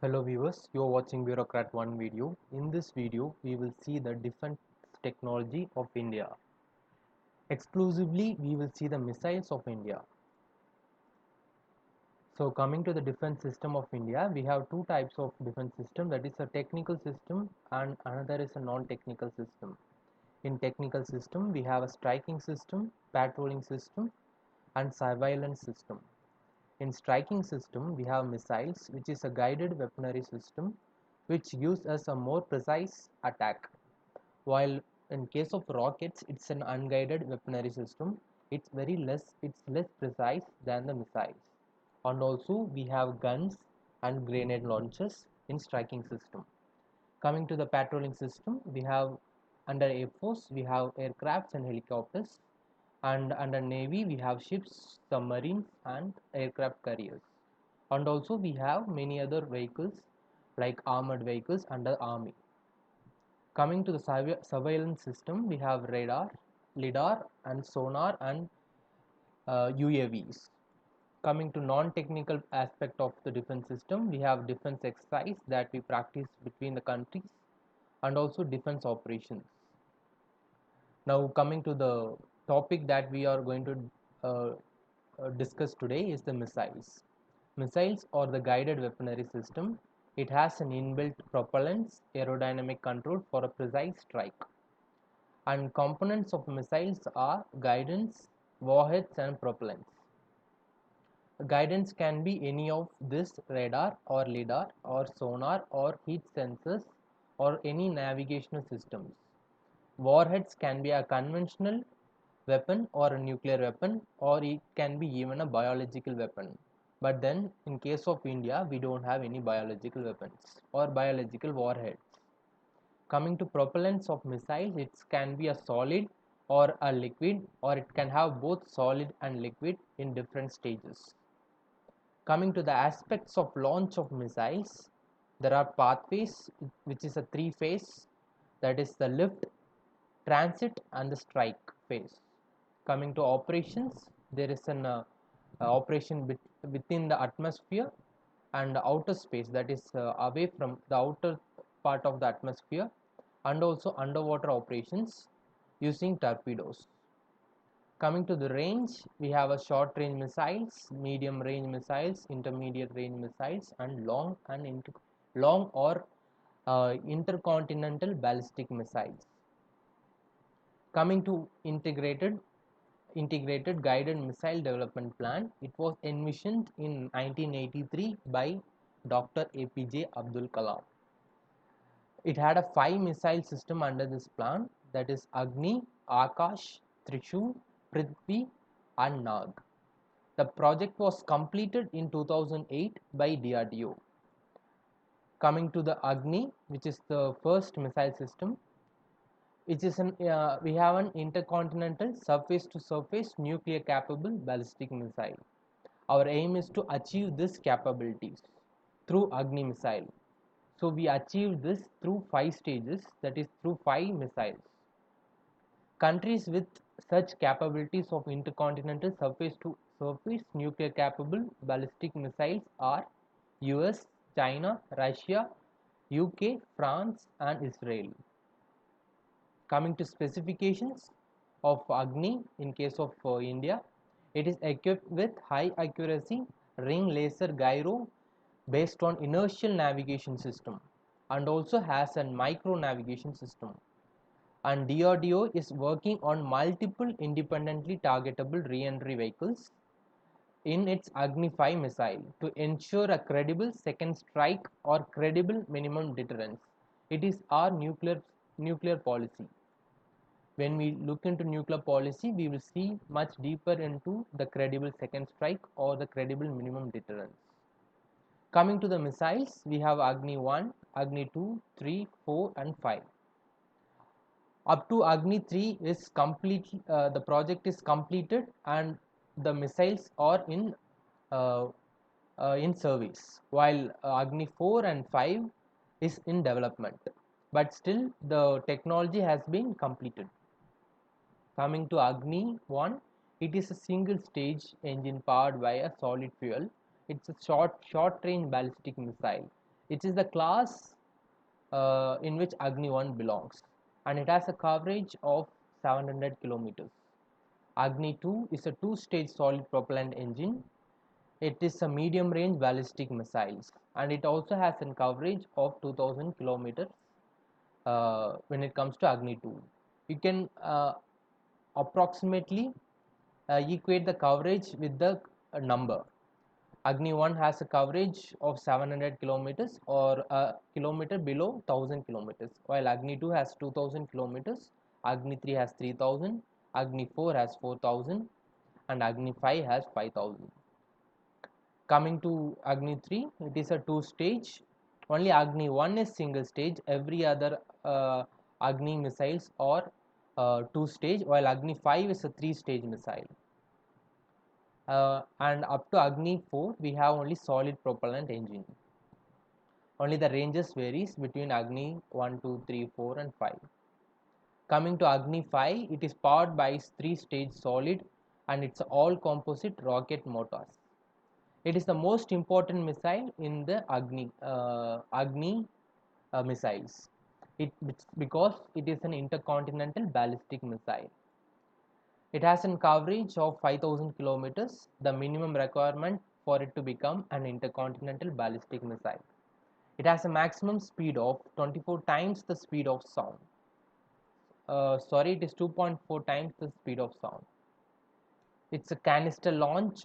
Hello viewers, you are watching Bureaucrat 1 video. In this video, we will see the defense technology of India. Exclusively, we will see the missiles of India. So coming to the defense system of India, we have two types of defense system, that is a technical system and another is a non-technical system. In technical system, we have a striking system, patrolling system and surveillance system. In striking system, we have missiles, which is a guided weaponry system which gives us a more precise attack. While in case of rockets, it's an unguided weaponry system. It's less precise than the missiles. And also we have guns and grenade launchers in striking system. Coming to the patrolling system, we have under Air Force, we have aircrafts and helicopters, and under Navy, we have ships, submarines, and aircraft carriers. And also, we have many other vehicles like armored vehicles under Army. Coming to the surveillance system, we have radar, lidar, and sonar and UAVs. Coming to non-technical aspect of the defense system, we have defense exercise that we practice between the countries and also defense operations. Now coming to the topic that we are going to discuss today is the missiles. Missiles or the guided weaponry system. It has an inbuilt propellants, aerodynamic control for a precise strike. And components of missiles are guidance, warheads and propellants. Guidance can be any of this radar or lidar or sonar or heat sensors or any navigational systems. Warheads can be a conventional weapon or a nuclear weapon, or it can be even a biological weapon. But then in case of India, we don't have any biological weapons or biological warheads. Coming to propellants of missiles, it can be a solid or a liquid, or it can have both solid and liquid in different stages. Coming to the aspects of launch of missiles, there are pathways, which is a three-phase, that is the lift, transit and the strike phase. Coming to operations, there is an operation within the atmosphere and the outer space, that is away from the outer part of the atmosphere, and also underwater operations using torpedoes. Coming to the range, we have a short range missiles, medium range missiles, intermediate range missiles, and long or intercontinental ballistic missiles. Coming to integrated guided missile development plan, it was envisioned in 1983 by Dr. APJ Abdul Kalam. It had a 5 missile system under this plan, that is Agni, Akash, Trishul, Prithvi and Nag. The project was completed in 2008 by DRDO. Coming to the Agni, which is the first missile system, which is we have an intercontinental surface to surface nuclear capable ballistic missile. Our aim is to achieve this capabilities through Agni missile. So we achieved this through 5 stages, that is through 5 missiles. Countries with such capabilities of intercontinental surface to surface nuclear capable ballistic missiles are US, China, Russia, UK, France and Israel. Coming to specifications of Agni in case of India, it is equipped with high accuracy ring laser gyro based on inertial navigation system and also has a micro navigation system. And DRDO is working on multiple independently targetable re-entry vehicles in its Agni 5 missile to ensure a credible second strike or credible minimum deterrence. It is our nuclear policy. When we look into nuclear policy, we will see much deeper into the credible second strike or the credible minimum deterrence. Coming to the missiles, we have Agni 1, Agni 2, 3, 4 and 5. Up to Agni 3 is the project is completed and the missiles are uh, in service, while Agni 4 and 5 is in development, but still the technology has been completed. Coming to Agni 1, it is a single stage engine powered by a solid fuel. It's a short range ballistic missile. It is the class in which Agni 1 belongs, and it has a coverage of 700 kilometers. Agni 2 is a two-stage solid propellant engine. It is a medium-range ballistic missiles, and it also has a coverage of 2000 kilometers when it comes to Agni 2. You can approximately equate the coverage with the number. Agni 1 has a coverage of 700 kilometers or a kilometer below 1000 kilometers, while Agni 2 has 2000 kilometers, Agni 3 has 3000, Agni 4 has 4000, and Agni 5 has 5000. Coming to Agni 3, it is a two stage. Only Agni 1 is single stage, every other Agni missiles are two stage, while Agni 5 is a three stage missile. And up to Agni 4 we have only solid propellant engine. Only the ranges varies between Agni 1, 2, 3, 4 and 5. Coming to Agni 5, it is powered by three stage solid and it's all composite rocket motors. It is the most important missile in the Agni missiles. It's because it is an intercontinental ballistic missile. It has a coverage of 5000 kilometers, the minimum requirement for it to become an intercontinental ballistic missile. It has a maximum speed of 24 times the speed of sound. Sorry, it is 2.4 times the speed of sound. It's a canister launch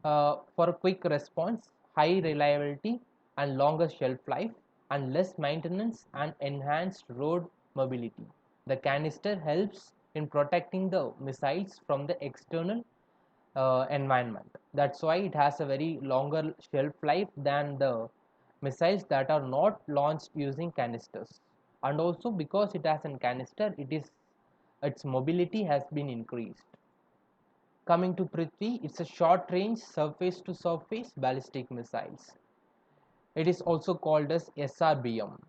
for a quick response, high reliability and longer shelf life and less maintenance and enhanced road mobility. The canister helps in protecting the missiles from the external environment. That's why it has a very longer shelf life than the missiles that are not launched using canisters. And also because it has a canister, its mobility has been increased. Coming to Prithvi, it's a short range surface to surface ballistic missiles. It is also called as SRBM.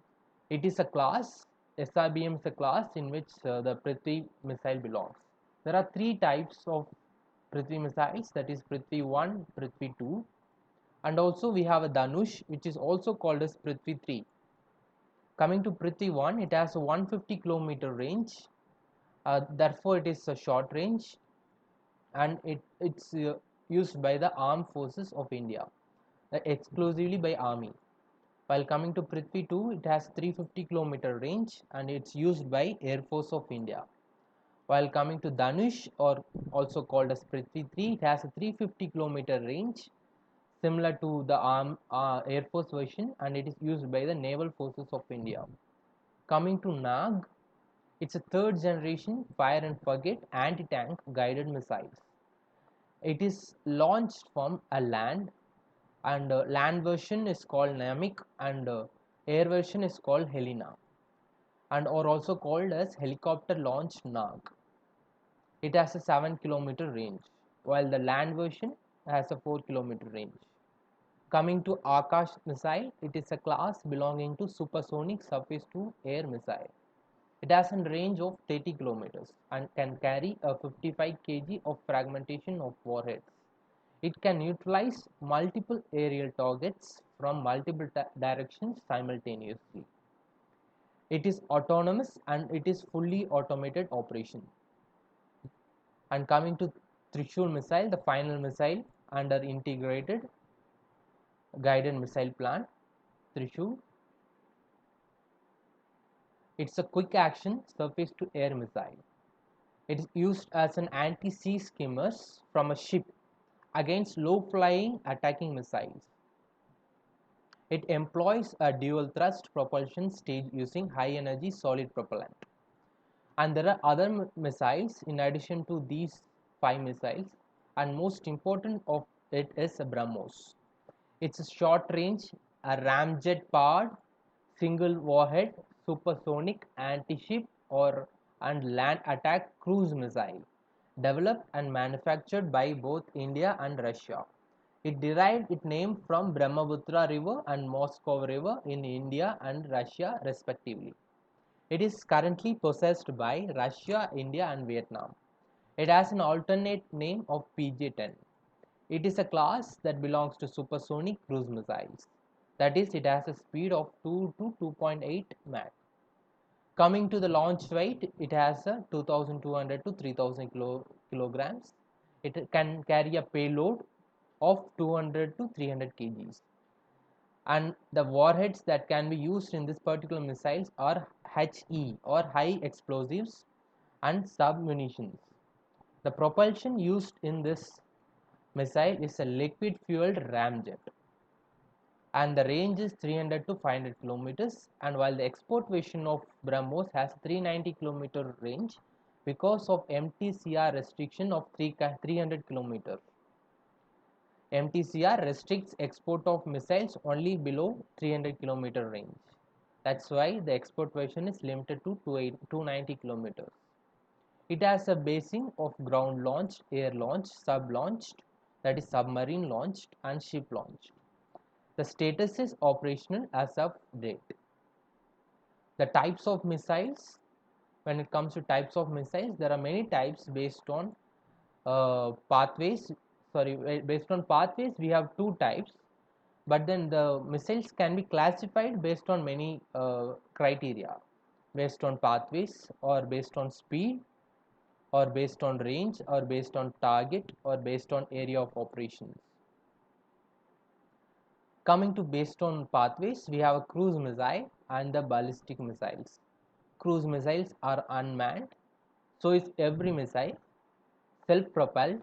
It is a class, SRBM is a class in which the Prithvi missile belongs. There are three types of Prithvi missiles, that is Prithvi 1, Prithvi 2, and also we have a Dhanush which is also called as Prithvi 3. Coming to Prithvi 1, it has a 150 kilometer range, therefore it is a short range and it's used by the armed forces of India, exclusively by army. While coming to Prithvi 2, it has 350 kilometer range and it's used by Air Force of India. While coming to Dhanush, or also called as Prithvi 3, it has a 350 kilometer range similar to the Air Force version and it is used by the Naval Forces of India. Coming to Nag, it's a third generation fire and forget anti-tank guided missiles. It is launched from a land and land version is called Namik and air version is called Helena and are also called as helicopter launched Nag. It has a 7 kilometer range while the land version has a 4 kilometer range. Coming to Akash missile, it is a class belonging to supersonic surface to air missile. It has a range of 30 kilometers and can carry a 55 kg of fragmentation of warheads. It can neutralize multiple aerial targets from multiple directions simultaneously. It is autonomous and it is fully automated operation. And coming to Trishul missile, the final missile under integrated guided missile plan, Trishul. It's a quick action surface to air missile. It is used as an anti-sea skimmers from a ship against low-flying attacking missiles. It employs a dual thrust propulsion stage using high energy solid propellant. And there are other missiles in addition to these 5 missiles, and most important of it is a BrahMos. It's a short range, a ramjet powered single warhead supersonic anti-ship or and land attack cruise missile developed and manufactured by both India and Russia. It derived its name from Brahmaputra River and Moscow River in India and Russia respectively. It is currently possessed by Russia, India and Vietnam. It has an alternate name of PJ-10. It is a class that belongs to supersonic cruise missiles. That is, it has a speed of 2 to 2.8 Mach. Coming to the launch weight, it has a 2200 to 3000 kilograms. It can carry a payload of 200 to 300 kgs. And the warheads that can be used in this particular missiles are HE or high explosives and submunitions. The propulsion used in this missile is a liquid fueled ramjet, and the range is 300 to 500 kilometers, and while the export version of BrahMos has 390-kilometer range because of MTCR restriction of 300 kilometers. MTCR restricts export of missiles only below 300-kilometer range. That's why the export version is limited to 290 kilometers. It has a basing of ground launched, air launched, sub launched, that is submarine launched, and ship launched. The status is operational as of date. The types of missiles, when it comes to types of missiles, there are many types based on pathways. Based on pathways, we have two types, but then the missiles can be classified based on many criteria, based on pathways, or based on speed, or based on range, or based on target, or based on area of operations. Coming to based on pathways, we have a cruise missile and the ballistic missiles. Cruise missiles are unmanned, so is every missile. Self-propelled,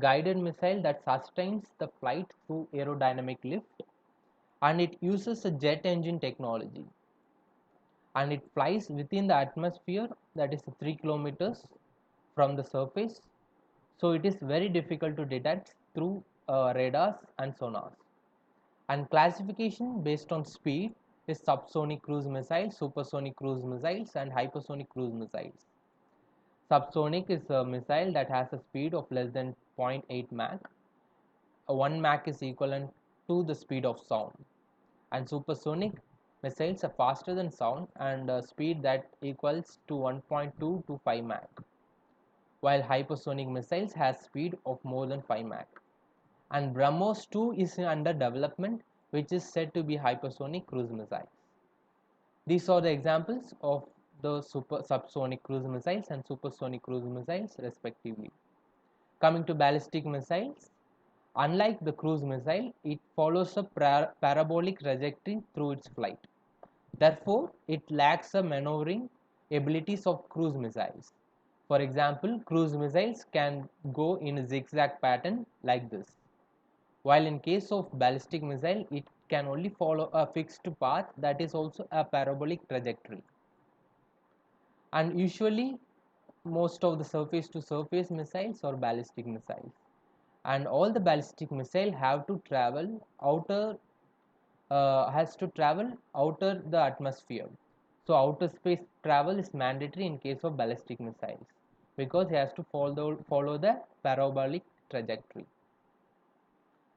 guided missile that sustains the flight through aerodynamic lift, and it uses a jet engine technology, and it flies within the atmosphere, that is 3 kilometers from the surface, so it is very difficult to detect through radars and sonars. And classification based on speed is subsonic cruise missiles, supersonic cruise missiles, and hypersonic cruise missiles. Subsonic is a missile that has a speed of less than 0.8 Mach. 1 Mach is equivalent to the speed of sound. And supersonic missiles are faster than sound and a speed that equals to 1.2 to 5 Mach, while hypersonic missiles has speed of more than 5 Mach. And BrahMos 2 is under development, which is said to be hypersonic cruise missiles. These are the examples of the subsonic cruise missiles and supersonic cruise missiles respectively. Coming to ballistic missiles, unlike the cruise missile, it follows a parabolic trajectory through its flight. Therefore, it lacks the maneuvering abilities of cruise missiles. For example, cruise missiles can go in a zigzag pattern like this, while in case of ballistic missile, it can only follow a fixed path, that is also a parabolic trajectory. And usually most of the surface to surface missiles are ballistic missiles, and all the ballistic missile have to travel outer the atmosphere. So outer space travel is mandatory in case of ballistic missiles, because it has to follow the parabolic trajectory.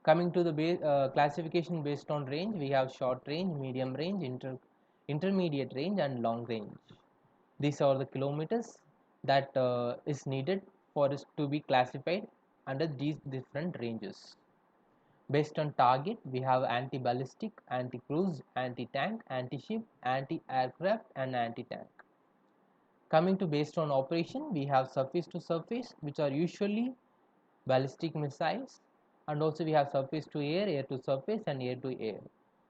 Coming to the classification based on range, we have short range, medium range, intermediate range, and long range. These are the kilometers that is needed for us to be classified under these different ranges. Based on target, we have anti-ballistic, anti-cruise, anti-tank, anti-ship, anti-aircraft, and anti-tank. Coming to based on operation, we have surface to surface, which are usually ballistic missiles, and also we have surface to air, air to surface, and air to air.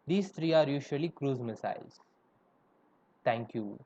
These three are usually cruise missiles. Thank you.